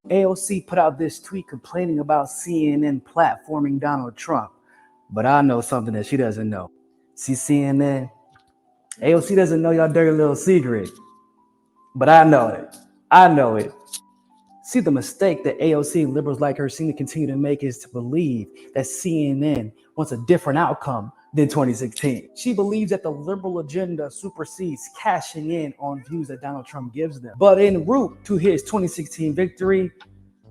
AOC put out this tweet complaining about CNN platforming Donald Trump. But I know something that she doesn't know. See, CNN, AOC doesn't know y'all dirty little secret. But I know it. I know it. See, the mistake that AOC and liberals like her seem to continue to make is to believe that CNN wants a different outcome than 2016. She believes that the liberal agenda supersedes cashing in on views that Donald Trump gives them. But en route to his 2016 victory,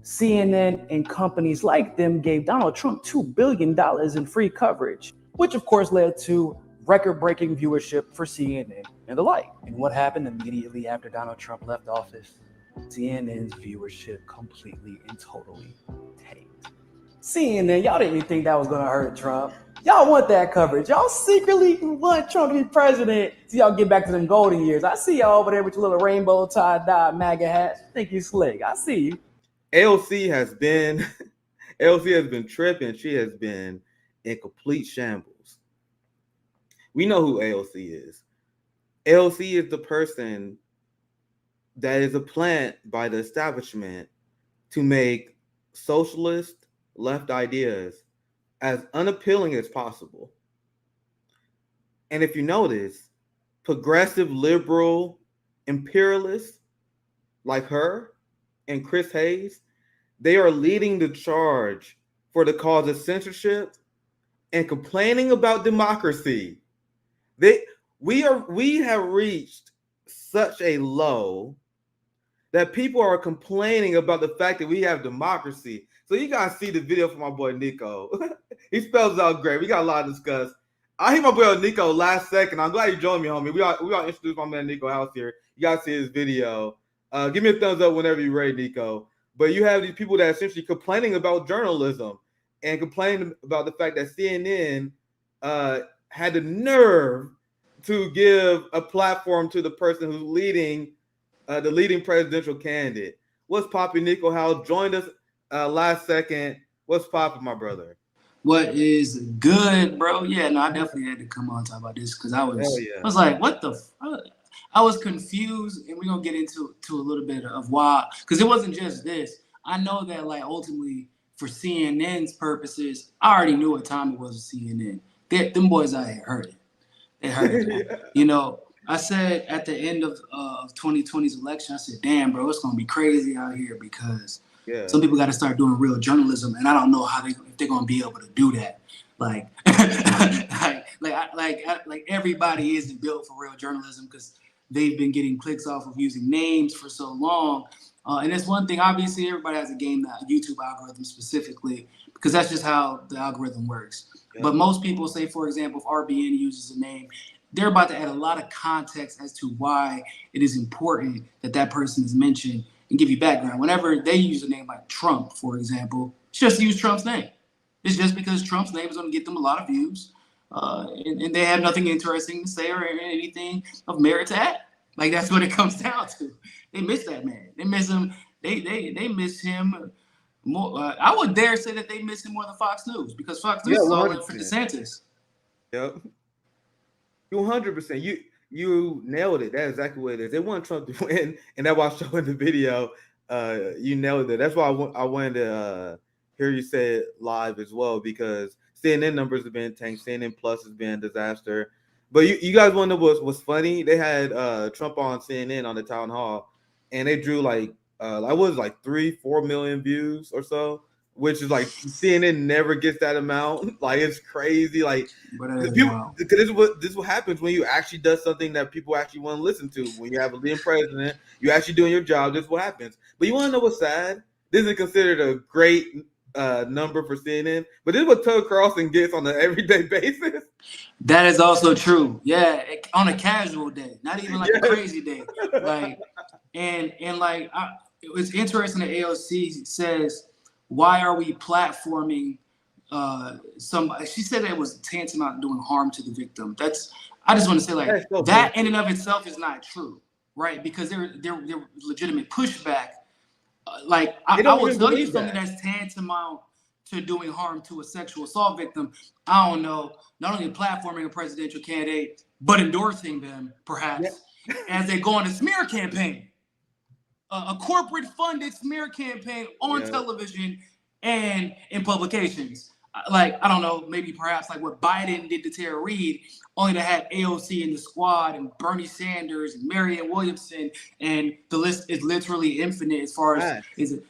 CNN and companies like them gave Donald Trump $2 billion in free coverage, which of course led to record-breaking viewership for CNN and the like. And what happened immediately after Donald Trump left office? CNN's viewership completely and totally tanked. CNN, y'all didn't even think that was gonna hurt Trump. Y'all want that coverage. Y'all secretly want Trump to be president so y'all get back to them golden years. I see y'all over there with your little rainbow tie-dye MAGA hats. Think you slick. I see you. AOC has been tripping. She has been in complete shambles. We know who AOC is. AOC is the person that is a plant by the establishment to make socialist left ideas as unappealing as possible. And if you notice, progressive liberal imperialists like her and Chris Hayes, they are leading the charge for the cause of censorship and complaining about democracy. We have reached such a low that people are complaining about the fact that we have democracy. So you guys see the video from my boy Niko. He spells it out great. We got a lot to discuss. I hear my boy Niko last second. I'm glad you joined me, homie. We all introduced my man Niko House here. You guys see his video. Give me a thumbs up whenever you're ready, Niko. But you have these people that are essentially complaining about journalism and complaining about the fact that CNN had the nerve to give a platform to the person who's leading the leading presidential candidate. What's poppin'? Niko House joined us last second. What's poppin', my brother? What is good, bro? Yeah, no, I definitely had to come on and talk about this because I was like, what the fuck? I was confused, and we're gonna get into a little bit of why, because it wasn't just this. I know that like ultimately for CNN's purposes, I already knew what time it was with CNN. Them boys out here heard it. They heard it. Yeah. You know, I said at the end of 2020's election, I said, damn, bro, it's gonna be crazy out here because some people got to start doing real journalism, and I don't know if they're gonna be able to do that. Like, like everybody isn't built for real journalism because they've been getting clicks off of using names for so long. And that's one thing. Obviously, everybody has a game, that YouTube algorithm specifically, because that's just how the algorithm works. Yeah. But most people say, for example, if RBN uses a name, they're about to add a lot of context as to why it is important that that person is mentioned and give you background. Whenever they use a name like Trump, for example, it's just use Trump's name. It's just because Trump's name is going to get them a lot of views. And they have nothing interesting to say or anything of merit to add. Like, that's what it comes down to. They miss that man. They miss him. They miss him more. I would dare say that they miss him more than Fox News, because Fox News is all for DeSantis. Yep. 100%. You nailed it. That's exactly what it is. They want Trump to win, and that's why I showed in the video. You nailed it. That's why I wanted to hear you say it live as well, because CNN numbers have been tanked. CNN Plus has been a disaster. But you guys want to know what's funny? They had Trump on CNN on the town hall, and they drew like 3-4 million views or so, which is like CNN never gets that amount. Like, it's crazy. Like, because this is what happens when you actually does something that people actually want to listen to. When you have a leading president, you're actually doing your job. This is what happens. But you want to know what's sad? This is considered a great number for CNN, but this is what Tucker Carlson gets on an everyday basis. That is also true. Yeah, on a casual day, not even like a crazy day. Like, and like, it's interesting that AOC says, why are we platforming somebody? She said that it was tantamount doing harm to the victim. I just want to say, like, that in and of itself is not true, right? Because there legitimate pushback. Like, I will tell you something that's tantamount to doing harm to a sexual assault victim. I don't know, not only platforming a presidential candidate, but endorsing them, perhaps, as they go on a smear campaign. a corporate funded smear campaign on television and in publications. Like, I don't know, maybe perhaps like what Biden did to Tara Reid, only to have AOC in the squad and Bernie Sanders and Marianne Williamson, and the list is literally infinite as far as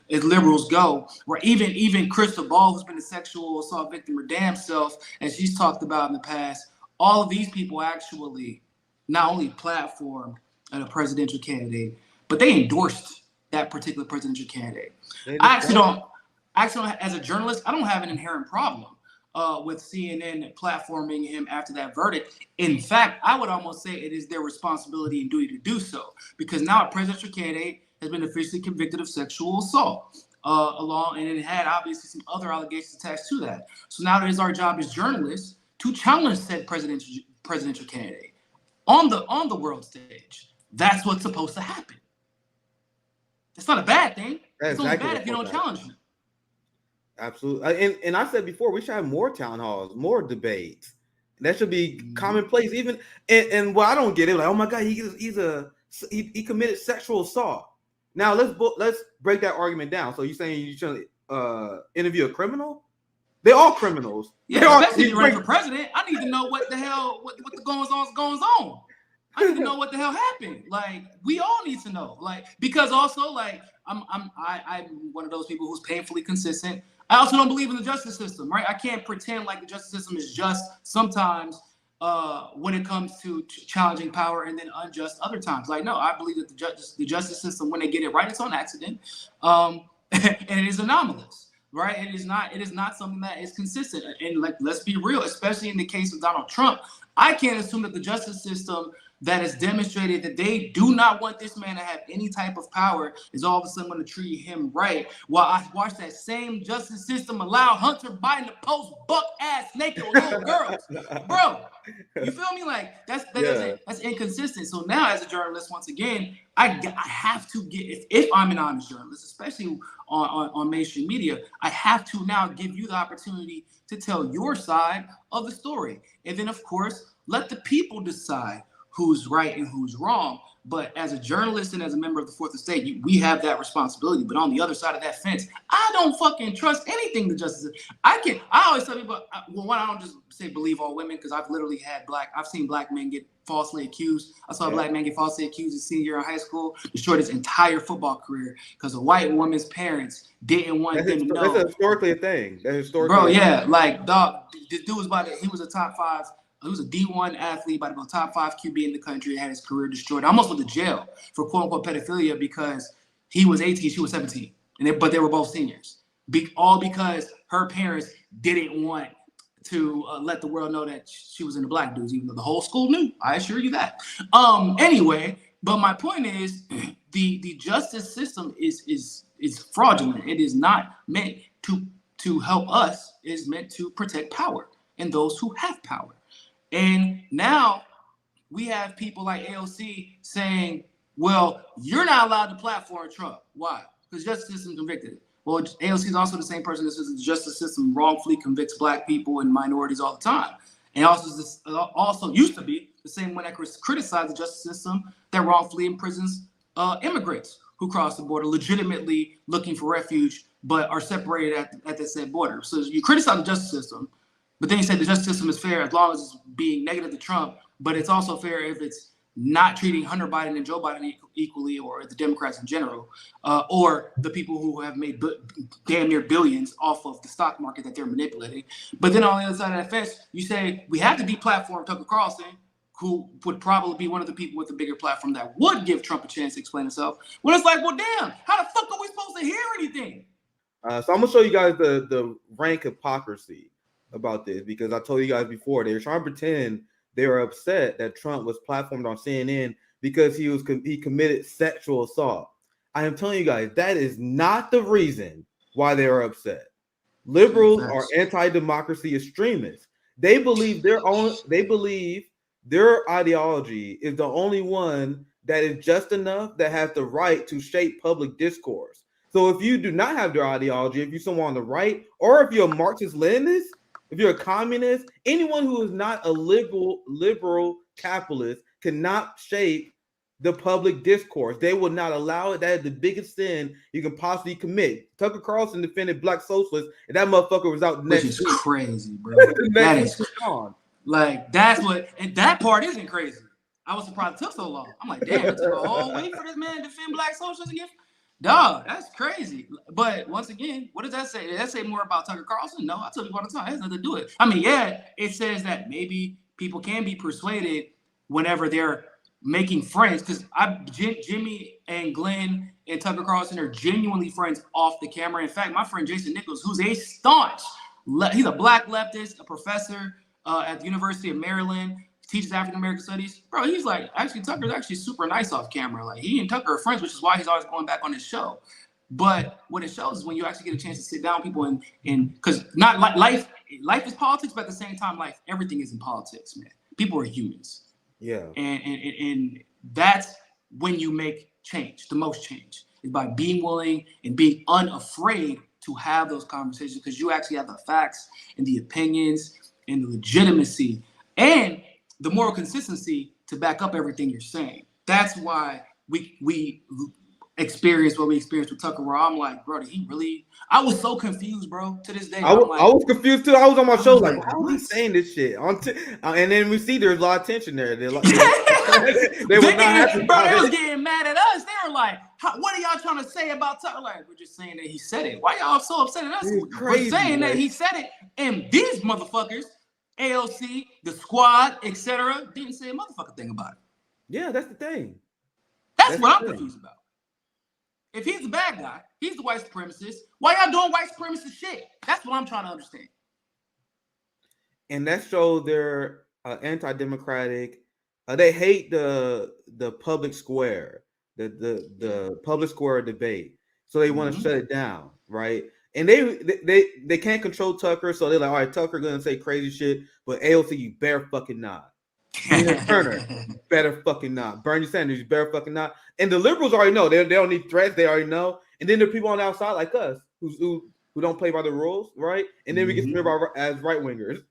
liberals go. Where even Crystal Ball, who's been a sexual assault victim her damn self, as she's talked about in the past, all of these people actually not only platformed a presidential candidate, but they endorsed that particular presidential candidate. I actually don't, as a journalist, I don't have an inherent problem with CNN platforming him after that verdict. In fact, I would almost say it is their responsibility and duty to do so, because now a presidential candidate has been officially convicted of sexual assault, and it had obviously some other allegations attached to that. So now it is our job as journalists to challenge said presidential candidate on the world stage. That's what's supposed to happen. It's not a bad thing. It's only bad if you don't challenge him. Absolutely. And I said before, we should have more town halls, more debates. That should be commonplace. Even and what I don't get it, like, oh my God, he committed sexual assault. Now let's break that argument down. So you're saying you should interview a criminal? They're all criminals. Yeah, especially if you're running for president. I need to know what the hell what the goings on. I need to know what the hell happened. Like, we all need to know. Like, because also, like, I'm one of those people who's painfully consistent. I also don't believe in the justice system, right? I can't pretend like the justice system is just sometimes when it comes to challenging power, and then unjust other times. Like, no, I believe that the justice system, when they get it right, it's on accident, and it is anomalous, right? It is not something that is consistent. And like, let's be real, especially in the case of Donald Trump, I can't assume that the justice system that has demonstrated that they do not want this man to have any type of power is all of a sudden going to treat him right. While I watch that same justice system allow Hunter Biden to post buck-ass naked with little girls. Bro, you feel me? Like, that's inconsistent. So now, as a journalist, once again, I have to get, if I'm an honest journalist, especially on mainstream media, I have to now give you the opportunity to tell your side of the story. And then, of course, let the people decide who's right and who's wrong. But as a journalist and as a member of the Fourth Estate, we have that responsibility. But on the other side of that fence, I don't fucking trust anything the justice. I always tell people, I don't just say believe all women, because I've literally I've seen black men get falsely accused. I saw a black man get falsely accused his senior year in high school, destroyed his entire football career because a white woman's parents didn't want them to know. That's historically a thing. Bro, yeah, like, dog, this dude was he was a top 5. He was a D1 athlete, about to go top 5 QB in the country, had his career destroyed. I almost went to jail for quote-unquote pedophilia because he was 18, she was 17, but they were both seniors. All because her parents didn't want to let the world know that she was into black dudes, even though the whole school knew. I assure you that. Anyway, but my point is, the justice system is fraudulent. It is not meant to help us. It is meant to protect power and those who have power. And now we have people like AOC saying, well, you're not allowed to platform Trump. Why? Because the justice system convicted it. Well, AOC is also the same person that says the justice system wrongfully convicts black people and minorities all the time. And also used to be the same one that criticized the justice system that wrongfully imprisons immigrants who cross the border, legitimately looking for refuge, but are separated at the said border. So you criticize the justice system, but then you say the justice system is fair as long as it's being negative to Trump, but it's also fair if it's not treating Hunter Biden and Joe Biden equally, or the Democrats in general, or the people who have made damn near billions off of the stock market that they're manipulating. But then on the other side of that fence, you say we have to deplatform Tucker Carlson, who would probably be one of the people with a bigger platform that would give Trump a chance to explain himself. Well, it's like, well, damn, how the fuck are we supposed to hear anything? So I'm gonna show you guys the rank hypocrisy about this, because I told you guys before, they were trying to pretend they were upset that Trump was platformed on CNN because he committed sexual assault. I am telling you guys, that is not the reason why they are upset. Liberals are anti-democracy extremists. They believe their ideology is the only one that is just enough, that has the right to shape public discourse. So if you do not have their ideology, if you're someone on the right, or if you're a Marxist-Leninist, if you're a communist, anyone who is not a liberal capitalist cannot shape the public discourse. They will not allow it. That is the biggest sin you can possibly commit. Tucker Carlson defended black socialists, and that motherfucker was out the Which next is week. crazy, bro. The That next is week gone. like that's what, and that part isn't crazy. I was surprised it took so long. I'm like, damn, it took a whole week for this man to defend black socialists again. Dog, that's crazy. But once again, what does that say? Does that say more about Tucker Carlson? No, I tell you all the time, it has nothing to do with it. I mean, yeah, it says that maybe people can be persuaded whenever they're making friends, because Jimmy and Glenn and Tucker Carlson are genuinely friends off the camera. In fact, my friend Jason Nichols, who's a staunch, he's a black leftist, a professor at the University of Maryland, teaches African American studies. Bro, he's like, actually, Tucker's actually super nice off camera. Like, he and Tucker are friends, which is why he's always going back on his show. But what it shows is when you actually get a chance to sit down with people and because not life is politics, but at the same time, everything is in politics, man. People are humans. Yeah. And that's when you make change, the most change, is by being willing and being unafraid to have those conversations, because you actually have the facts and the opinions and the legitimacy and the moral consistency to back up everything you're saying. That's why we experience what we experienced with Tucker, where I'm like, bro, did he really? I was so confused, bro, to this day. I was confused too. I was on my show like, how what? is he saying this shit? And then we see there's a lot of tension there. They were not happy bro, about they was it. getting mad at us. They were like, what are y'all trying to say about Tucker? Like, we're just saying that he said it. Why y'all so upset at us? It's crazy, we're saying like, that he said it, and these motherfuckers, AOC, the squad, etc., didn't say a motherfucking thing about it. Yeah, that's the thing. That's what I'm confused about. If he's the bad guy, he's the white supremacist. Why y'all doing white supremacist shit? That's what I'm trying to understand. And that shows they're anti-democratic. They hate the public square, the public square debate. So they want to shut it down, right? And they can't control Tucker, so they're like, all right, Tucker gonna say crazy shit, but AOC, you better fucking not. Turner, better fucking not. Bernie Sanders, you better fucking not. And the liberals already know. They don't need threats. They already know. And then there are people on the outside like us who don't play by the rules, right? And then we get smeared as right wingers.